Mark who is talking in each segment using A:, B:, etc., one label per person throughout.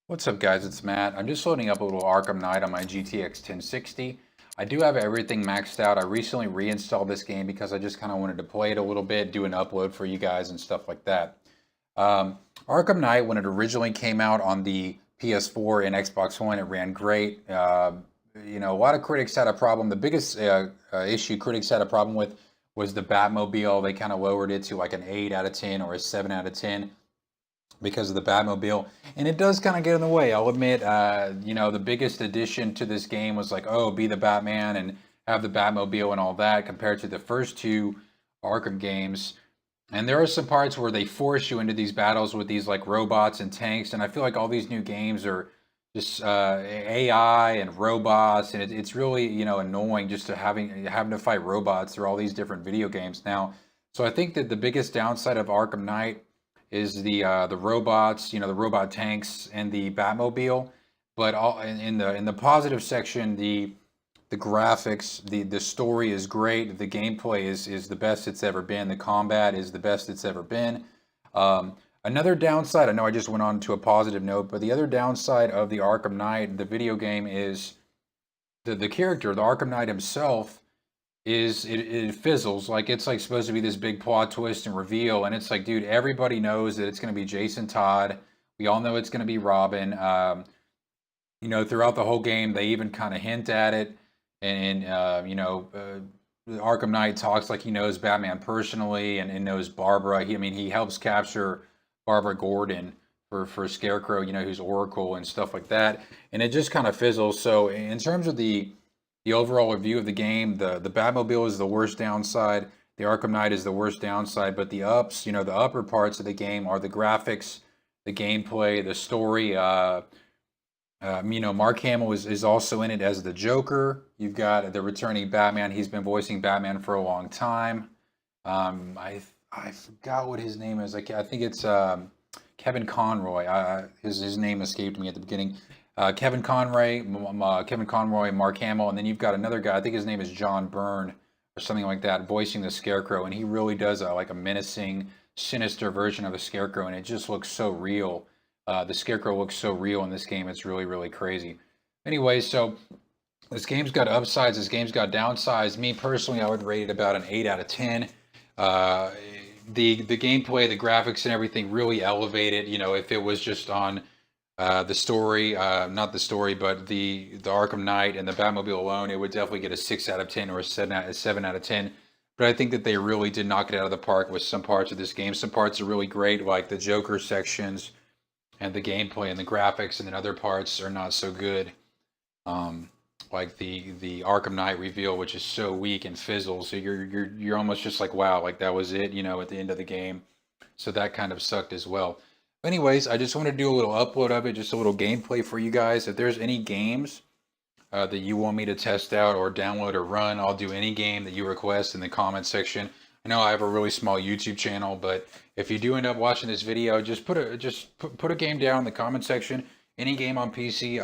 A: What's up, guys? It's Matt. I'm just loading up a little Arkham Knight on my GTX 1060. I do have everything maxed out. I recently reinstalled this game because I just kind of wanted to play it a little bit, do an upload for you guys and stuff like that. Arkham Knight, when it originally came out on the PS4 and Xbox One, it ran great. A lot of critics had a problem. The biggest issue critics had a problem with was the Batmobile. They kind of lowered it to like an 8 out of 10 or a 7 out of 10 because of the Batmobile, and it does kind of get in the way. I'll admit, the biggest addition to this game was like, oh, be the Batman and have the Batmobile and all that, compared to the first two Arkham games. And there are some parts where they force you into these battles with these like robots and tanks, and I feel like all these new games are just AI and robots, and it's really annoying just to having to fight robots through all these different video games now. So I think that the biggest downside of Arkham Knight is the robots, the robot tanks and the Batmobile. But all in the positive section, the graphics, the story is great. The gameplay is the best it's ever been. The combat is the best it's ever been. Another downside, I know I just went on to a positive note, but the other downside of the Arkham Knight, the video game, is the character, the Arkham Knight himself, it fizzles. Like, it's like supposed to be this big plot twist and reveal, and it's like, dude, everybody knows that it's going to be Jason Todd. We all know it's going to be Robin. Throughout the whole game, they even kind of hint at it, and Arkham Knight talks like he knows Batman personally and knows Barbara. He helps capture Barbara Gordon for Scarecrow, who's Oracle and stuff like that, and it just kind of fizzles. So in terms of the overall review of the game, the Batmobile is the worst downside. The Arkham Knight is the worst downside, but the ups, the upper parts of the game are the graphics, the gameplay, the story. Mark Hamill is also in it as the Joker. You've got the returning Batman. He's been voicing Batman for a long time. I forgot what his name is. I think it's Kevin Conroy. His name escaped me at the beginning. Kevin Conroy, Mark Hamill, and then you've got another guy. I think his name is John Byrne or something like that, voicing the Scarecrow, and he really does a menacing, sinister version of the Scarecrow, and it just looks so real. The Scarecrow looks so real in this game. It's really, really crazy. Anyway, so this game's got upsides. This game's got downsides. Me personally, I would rate it about an 8 out of 10. The gameplay, the graphics, and everything really elevated. If it was just on the story, not the story, but the Arkham Knight and the Batmobile alone, it would definitely get a 6 out of 10 or a 7 out of 10. But I think that they really did knock it out of the park with some parts of this game. Some parts are really great, like the Joker sections and the gameplay and the graphics, and then other parts are not so good. Like the Arkham Knight reveal, which is so weak and fizzles. So you're almost just like, wow, like that was it, at the end of the game. So that kind of sucked as well. Anyways, I just want to do a little upload of it, just a little gameplay for you guys. If there's any games that you want me to test out or download or run, I'll do any game that you request in the comment section. I know I have a really small YouTube channel, but if you do end up watching this video, just put a game down in the comment section. Any game on PC,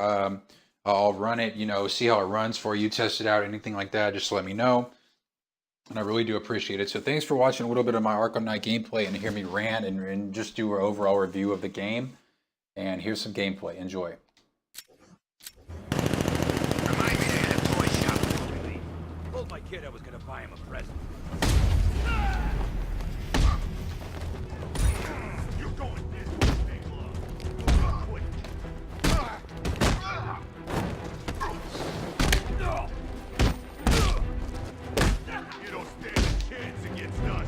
A: I'll run it. See how it runs for you, test it out, anything like that. Just let me know. And I really do appreciate it. So thanks for watching a little bit of my Arkham Knight gameplay and hear me rant and just do an overall review of the game. And here's some gameplay. Enjoy.
B: Remind me to hit a toy shop. Told my kid I was gonna buy him a present. You're going this big love. Quick. You don't stand a chance against us.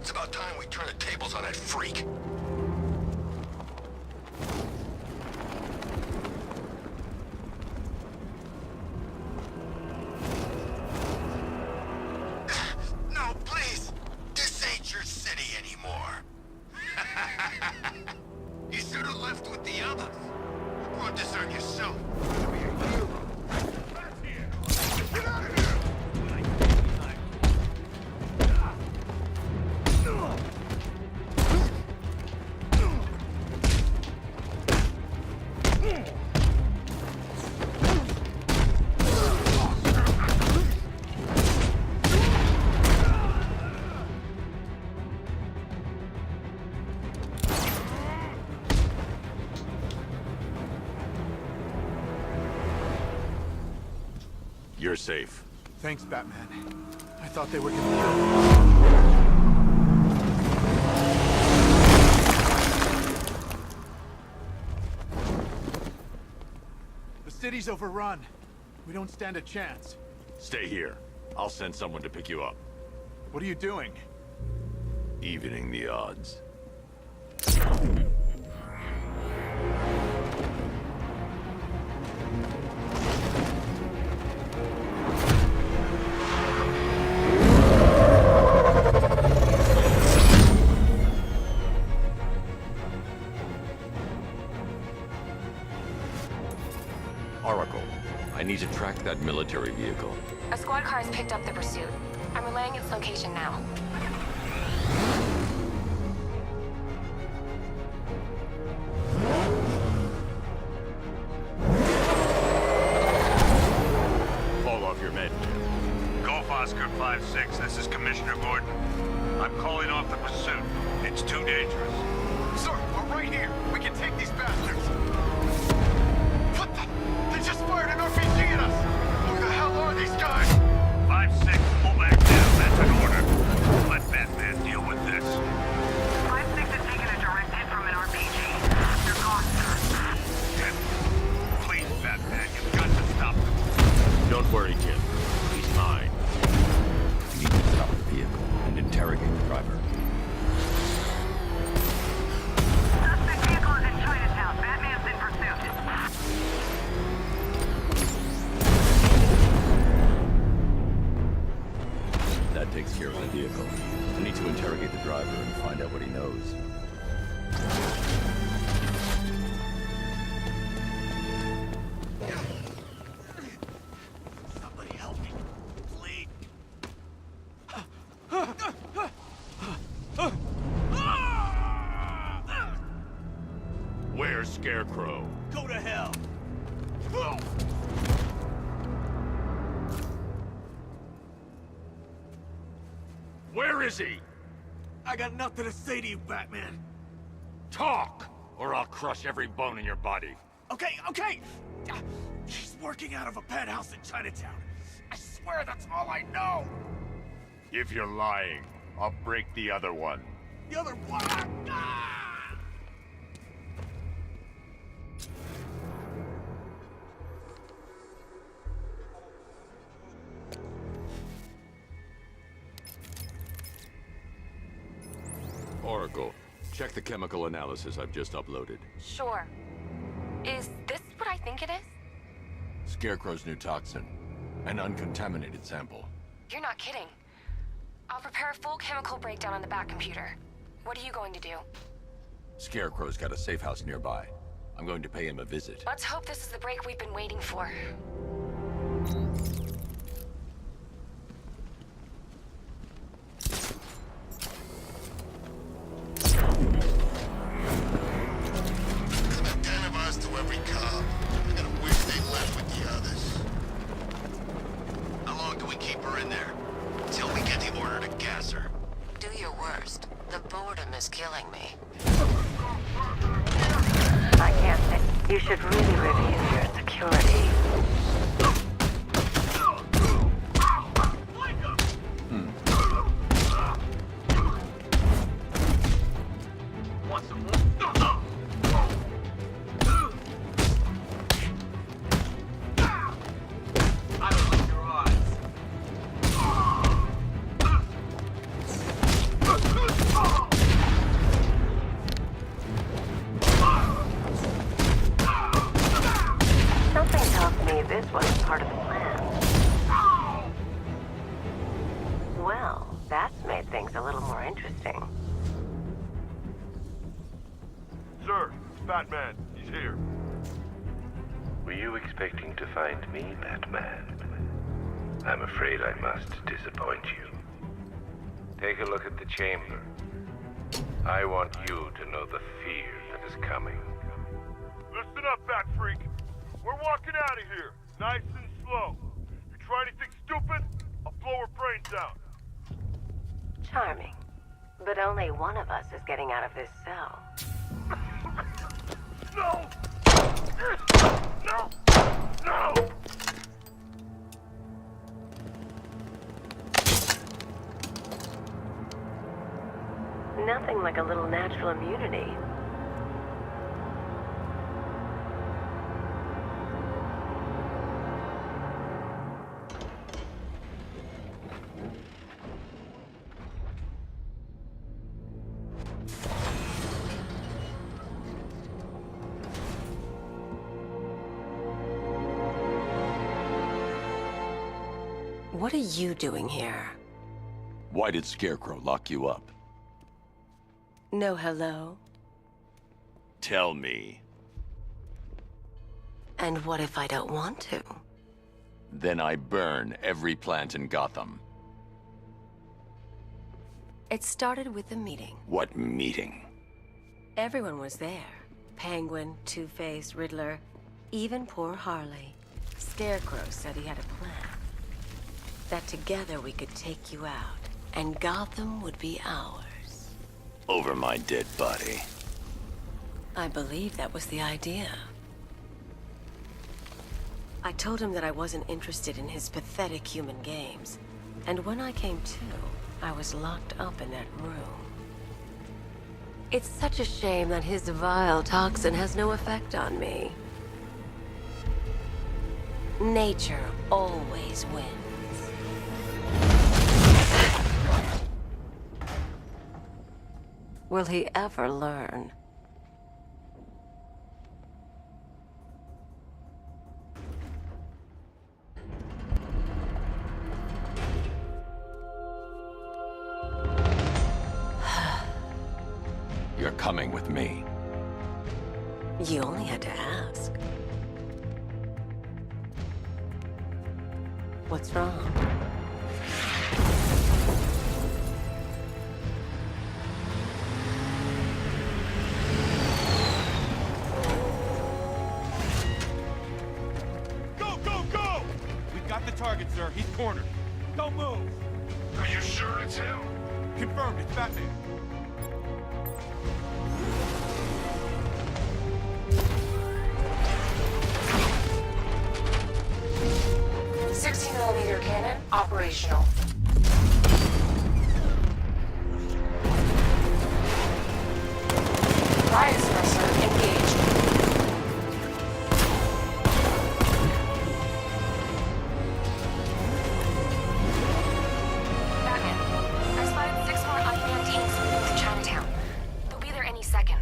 C: It's about time we turn the tables on that freak. No, please! This ain't your city anymore. You should have left with the others. You brought this on yourself. Be a hero. Back here! Get out of here!
B: You're safe.
D: Thanks, Batman. I thought they were gonna kill me. The city's overrun. We don't stand a chance.
B: Stay here. I'll send someone to pick you up.
D: What are you doing?
B: Evening the odds. Oracle, I need to track that military vehicle.
E: A squad car has picked up the pursuit. I'm relaying its location now.
B: Fall off your med.
F: Golf Oscar 5-6, this is Commissioner Gordon. I'm calling off the pursuit. It's too dangerous.
C: Sir, we're right here. We can take these bastards. What the? They just fired an RPG at us. Who the hell are these guys?
F: 5-6, pull back down. That's an order. Let Batman deal with this.
G: 5-6 has taken a direct hit from an RPG. You're gone, sir.
F: Please, Batman, you've got to stop them.
B: Don't worry, Jim. He's mine. You need to stop the vehicle and interrogate the driver.
G: Suspect vehicle is in Chinatown. Batman's in pursuit.
B: That takes care of the vehicle. I need to interrogate the driver and find out what he knows.
C: Somebody help me. Please.
B: Where's Scarecrow?
C: Go to hell.
B: Where is he?
C: I got nothing to say to you, Batman.
B: Talk, or I'll crush every bone in your body.
C: Okay. He's working out of a penthouse in Chinatown. I swear that's all I know.
B: If you're lying, I'll break the other one.
C: The other one. Ah!
B: Oracle, check the chemical analysis I've just uploaded.
E: Sure. Is this what I think it is?
B: Scarecrow's new toxin. An uncontaminated sample.
E: You're not kidding. I'll prepare a full chemical breakdown on the back computer. What are you going to do?
B: Scarecrow's got a safe house nearby. I'm going to pay him a visit.
E: Let's hope this is the break we've been waiting for.
C: There's 10 of us to every cop. I gotta wish they left with the others. How long do we keep her in there? Till we get the order to gas her.
H: Do your worst. The boredom is killing me.
G: I can't say. You should really review your security.
C: I don't like your odds.
H: a little more interesting.
I: Sir, Batman, he's here.
J: Were you expecting to find me, Batman? I'm afraid I must disappoint you. Take a look at the chamber. I want you to know the fear that is coming.
I: Listen up, Bat Freak. We're walking out of here, nice and slow. You try anything stupid, I'll blow her brains out.
H: Charming. But only one of us is getting out of this cell.
I: No! No! No!
H: Nothing like a little natural immunity. What are you doing here?
B: Why did Scarecrow lock you up?
H: No hello?
B: Tell me.
H: And what if I don't want to?
B: Then I burn every plant in Gotham.
H: It started with a meeting.
B: What meeting?
H: Everyone was there. Penguin, Two-Face, Riddler, even poor Harley. Scarecrow said he had a plan. That together we could take you out, and Gotham would be ours.
B: Over my dead body.
H: I believe that was the idea. I told him that I wasn't interested in his pathetic human games. And when I came to, I was locked up in that room. It's such a shame that his vile toxin has no effect on me. Nature always wins. Will he ever learn?
B: You're coming with me.
H: You only had to ask. What's wrong?
D: Go, go, go! We've got the target, sir. He's cornered. Don't move.
C: Are you sure it's him?
D: Confirmed, it's Batman.
E: .60mm cannon operational. Riot suppressor engaged. Batman, I spotted 6 more unmanned tanks moving to Chinatown. They'll be there any second.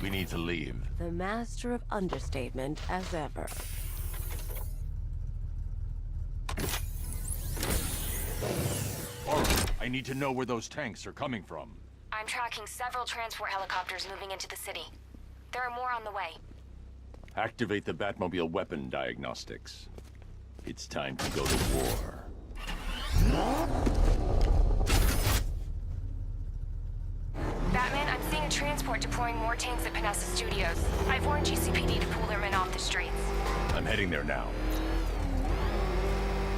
B: We need to leave.
H: The master of understatement as ever.
B: All right, I need to know where those tanks are coming from.
E: I'm tracking several transport helicopters moving into the city. There are more on the way.
B: Activate the Batmobile weapon diagnostics. It's time to go to war.
E: Batman, I'm seeing a transport deploying more tanks at Panessa Studios. I've warned GCPD to pull their men off the streets.
B: I'm heading there now.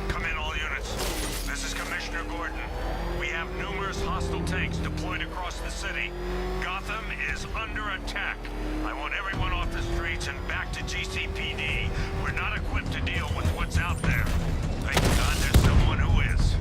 F: Come in, all units. This is Commissioner Gordon. We have numerous hostile tanks deployed across the city. Gotham is under attack. I want everyone off the streets and back to GCPD. We're not equipped to deal with what's out there. Thank God there's someone who is.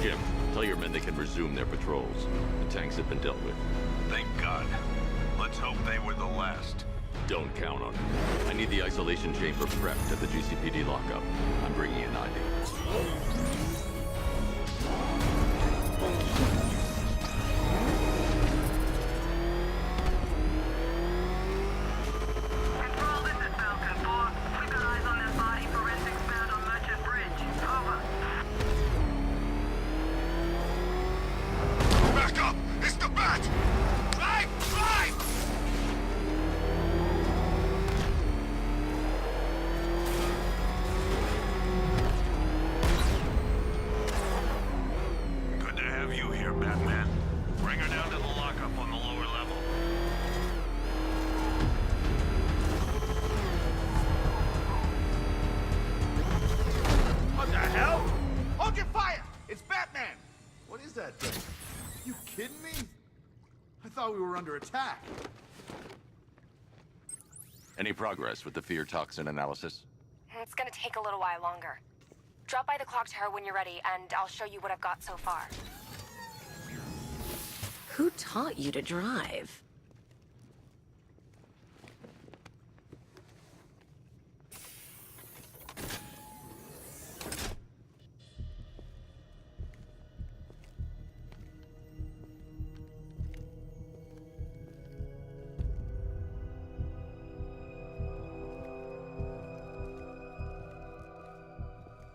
B: Jim, tell your men they can resume their patrols. The tanks have been dealt with.
F: Thank God. Let's hope they were the last.
B: Don't count on it. I need the isolation chamber prepped at the GCPD lockup. I'm bringing in Ivy.
G: Control, this is Falcon 4. We've got eyes on that body forensics found on Merchant Bridge. Over.
C: Back up! It's the Bat! Drive! Drive!
F: Good to have you here, Batman. Bring her down to the lockup on the lower level.
D: What the hell? Hold your fire! It's Batman! What is that thing? You kidding me? I thought we were under attack.
B: Any progress with the fear toxin analysis?
E: It's gonna take a little while longer. Drop by the clock tower when you're ready, and I'll show you what I've got so far.
H: Who taught you to drive?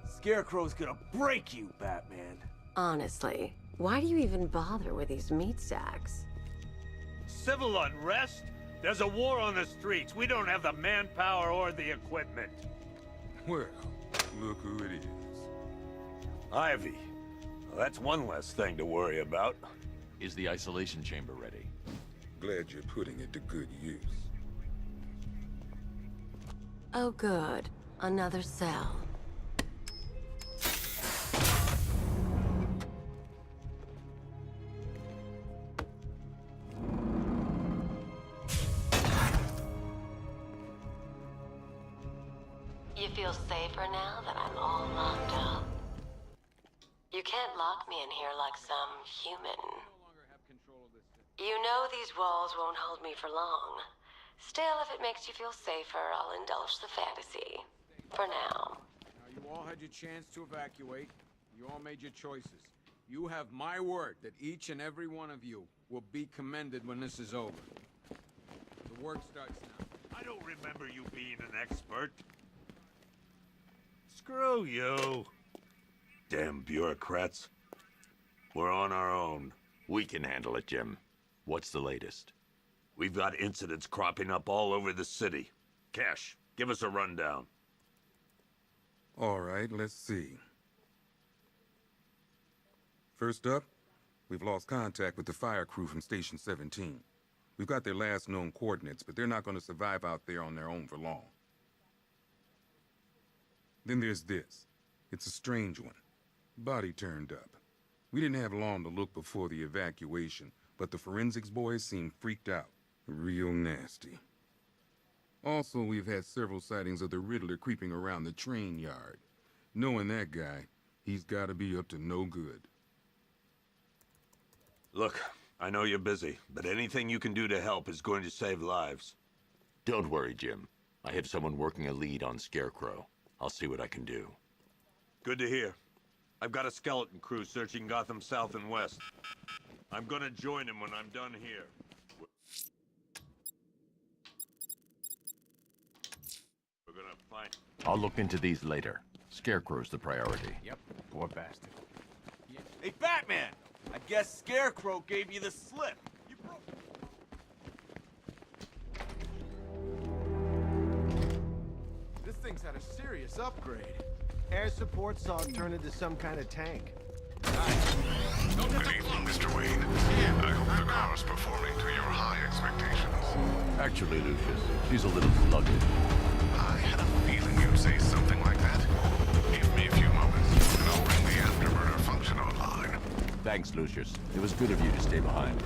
K: Scarecrow's gonna break you, Batman.
H: Honestly, why do you even bother with these meat sacks?
F: Civil unrest? There's a war on the streets. We don't have the manpower or the equipment.
I: Well, look who it is.
F: Ivy. Well, that's one less thing to worry about.
B: Is the isolation chamber ready?
I: Glad you're putting it to good use.
H: Oh good, another cell. You feel safer now that I'm all locked up? You can't lock me in here like some human. You know these walls won't hold me for long. Still, if it makes you feel safer, I'll indulge the fantasy. For now.
L: Now, you all had your chance to evacuate. You all made your choices. You have my word that each and every one of you will be commended when this is over. The work starts now.
F: I don't remember you being an expert. Screw you. Damn bureaucrats. We're on our own.
B: We can handle it, Jim. What's the latest?
F: We've got incidents cropping up all over the city. Cash, give us a rundown.
I: All right, let's see. First up, we've lost contact with the fire crew from Station 17. We've got their last known coordinates, but they're not going to survive out there on their own for long. Then there's this. It's a strange one. Body turned up. We didn't have long to look before the evacuation, but the forensics boys seemed freaked out. Real nasty.
M: Also, we've had several sightings of the Riddler creeping around the train yard. Knowing that guy, he's got to be up to no good.
F: Look, I know you're busy, but anything you can do to help is going to save lives.
B: Don't worry, Jim. I have someone working a lead on Scarecrow. I'll see what I can do.
F: Good to hear. I've got a skeleton crew searching Gotham South and West. I'm gonna join him when I'm done here. We're gonna find...
B: I'll look into these later. Scarecrow's the priority.
K: Yep, poor bastard. Hey, Batman! I guess Scarecrow gave you the slip. You broke...
D: This thing's had a serious upgrade.
N: Air support saw it turn into some kind of tank.
C: Good evening, Mr. Wayne. I hope the car's performing to your high expectations.
B: Actually, Lucius, she's a little sluggish.
C: I had a feeling you'd say something like that. Give me a few moments, and I'll bring the afterburner function online.
B: Thanks, Lucius. It was good of you to stay behind.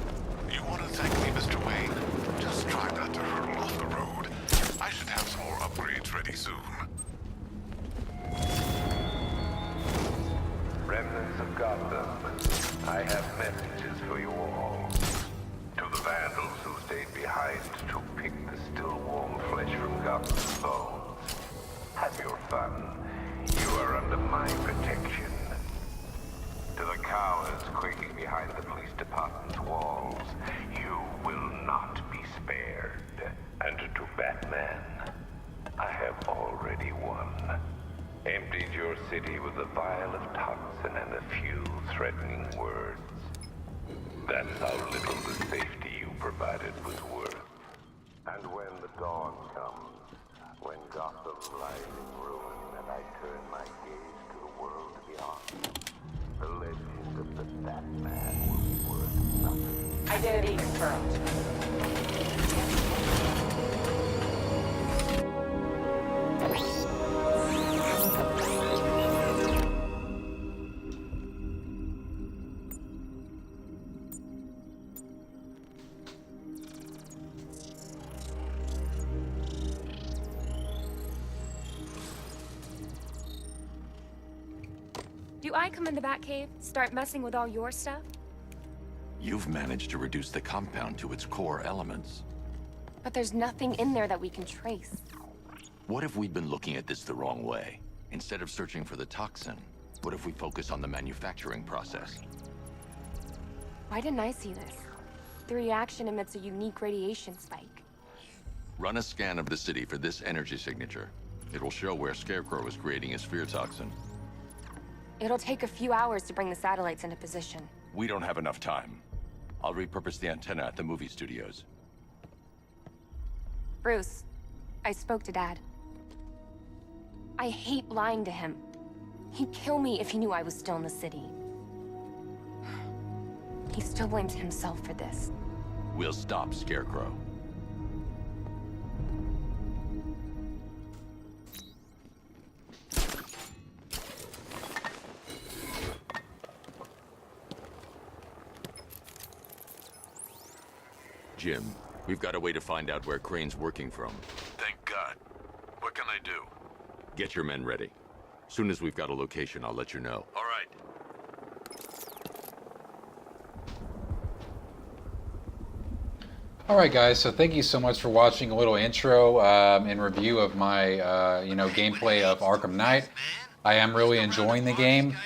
C: You want to thank me, Mr. Wayne? Just try not to hurtle off the road. I should have some more upgrades ready soon.
J: Remnants of Gotham, I have messages for you all. To the vandals who stayed behind to pick the still warm flesh from Gotham's bones. Have your fun. You are under my protection. To the cowards quaking behind the police department's walls, you will not be spared. And to Batman, I have already won. Emptied your city with a vial of toxin and a few threatening words. That's how little the safety you provided was worth. And when the dawn comes, when Gotham lies in ruin and I turn my gaze to the world beyond, the legend of the Batman will be worth nothing.
E: Identity confirmed. Do I come in the Batcave, start messing with all your stuff?
B: You've managed to reduce the compound to its core elements.
E: But there's nothing in there that we can trace.
B: What if we'd been looking at this the wrong way? Instead of searching for the toxin, what if we focus on the manufacturing process?
E: Why didn't I see this? The reaction emits a unique radiation spike.
B: Run a scan of the city for this energy signature. It will show where Scarecrow is creating his fear toxin.
E: It'll take a few hours to bring the satellites into position.
B: We don't have enough time. I'll repurpose the antenna at the movie studios.
E: Bruce, I spoke to Dad. I hate lying to him. He'd kill me if he knew I was still in the city. He still blames himself for this.
B: We'll stop Scarecrow. Jim, we've got a way to find out where Crane's working from.
C: Thank God. What can I do?
B: Get your men ready. Soon as we've got a location, I'll let you know.
C: All right.
A: All right, guys. So thank you so much for watching a little intro and review of my, gameplay of Arkham Knight. I am really enjoying the game.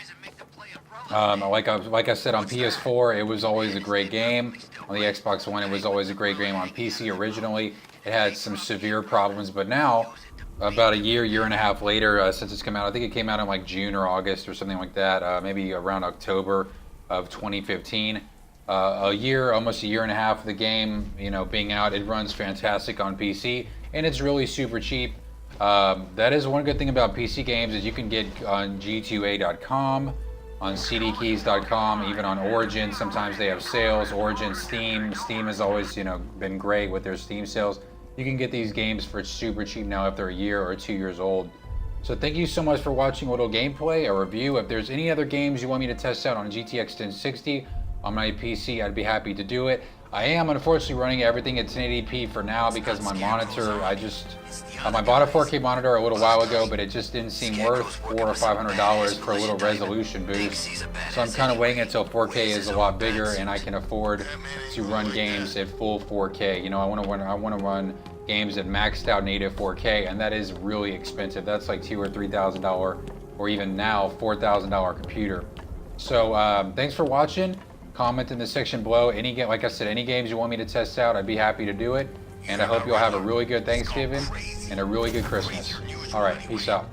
A: Like I said, on PS4, it was always a great game. On the Xbox One, it was always a great game. On PC, originally, it had some severe problems, but now, about a year and a half later, since it's come out, I think it came out in like June or August or something like that, maybe around October of 2015. Almost a year and a half of the game, being out, it runs fantastic on PC, and it's really super cheap. That is one good thing about PC games is you can get on G2A.com, on CDKeys.com, even on Origin. Sometimes they have sales. Origin, Steam has always, been great with their Steam sales. You can get these games for super cheap now if they're a year or 2 years old. So thank you so much for watching a little gameplay, a review. If there's any other games you want me to test out on GTX 1060 on my PC, I'd be happy to do it. I am unfortunately running everything at 1080p for now because my monitor, I bought a 4K monitor a little while ago, but it just didn't seem worth $400 or $500 for a little resolution boost. So I'm kind of waiting until 4K is a lot bigger and I can afford to run games at full 4K. You know, I want to run games at maxed out native 4K, and that is really expensive. That's like $2,000 or $3,000, or even now $4,000 computer. So thanks for watching. Comment in the section below. Like I said, any games you want me to test out, I'd be happy to do it. And I hope you'll have a really good Thanksgiving and a really good Christmas. All right, peace out.